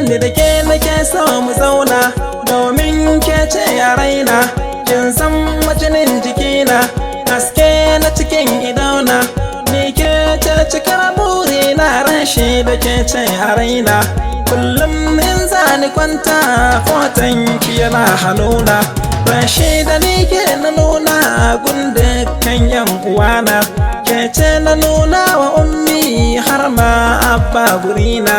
Ni da ke nake so mu zauna, domin ke ce a raina, kin san majinin jikina, haske na cikin idona. Ni ke ce cikar burina, rashi da ke ce a raina. Kullum in zani kwanta, foton ki yana hannuna. Rashi da ni ke na nuna gun dukkan yan uwana. Ke ce na nuna wa ummi har ma abba gurina.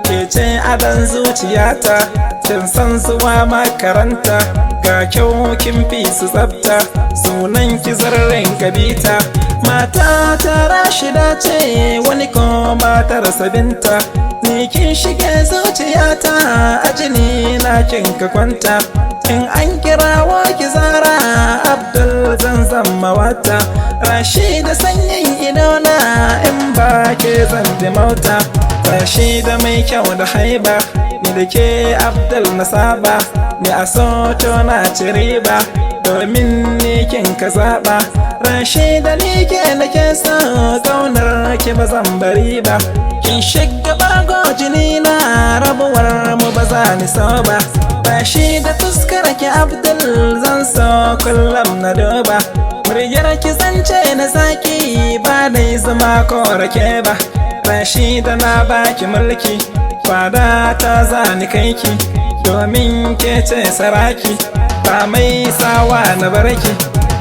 Ke ce adan zuciyata, kin san zuwa makaranta. Ga kyau kin fi su tsafta, sunan ki zarren kabita. Mata ta Rashida ce, wani ko matar Binta. Ni kin shige zuciyata, a jini na kin ka kwanta. In an kirawo ki Zara, Abdul zan zama wata. Rashida sanyin idona, in ba ke zan mauta. Rashida mai kyau da haiba, ni da ke Abdul na saba. Ni a soto na ci riba, domin ni kin ka zaɓa. Rashida ni ke nake so, ƙaunar ki ba zan bari ba. Kin shiga bargo jini na, rabuwar mu ba za ni so ba. Rashida fuskar ki Abdul zan so kullum na duba. Muryar ki zance na zaki, ba dai zama ko rake ba. Rashida na baki mulki, fada ta zani kaiki, domin ke ce saraki, ba mai sawa na barki.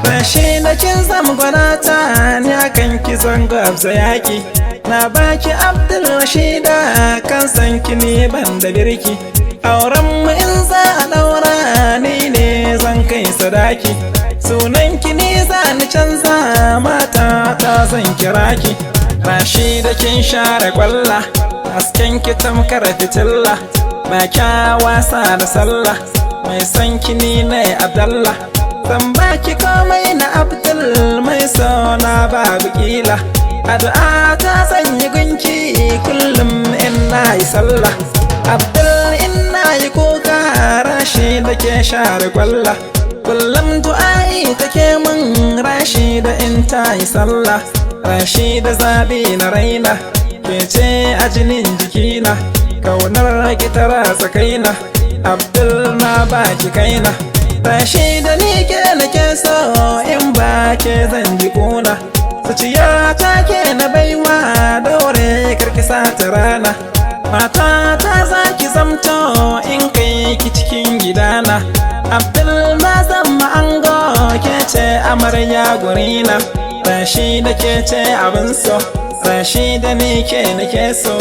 Rashida kin zama gwanata, ni akan ki zango abza yaki. Na baki Abdul Rashida, kan san ki ne ban da birki. Auren mu in za a daura, ni ne zan kai sadaki. Sunan ki ne za ni canza, mata ta zan kira ki. Rashida kin share kwalla, hasken ki tamkar fitilla. Ba kya wasa da sallah, mai son ki ni ne Abdallah. Zan baki komai na Abdul, mai sona babu kila. Addu'a ta sanya gunki, kullum in na yi sallah. Abdul in na yi kuka, Rashida ke share kwalla. Kullum du'a'i take mun, Rashida in ta yi sallah. Rashida zaɓi na raina, ke ce a jinin jikina. Kaunar ki ta ratsa kaina, Abdul na baki kaina. Rashida ni ke nake so, in ba ke zan ji kuna. Zuciya ta ke na baiwa, daure karki sa ta rana. Mata ta za ki zamto, in kai ki cikin gidana. Abdul ma zan ango, ke ce amarya gurina. Rashida ke ce abin so, Rashida ni ke nake so.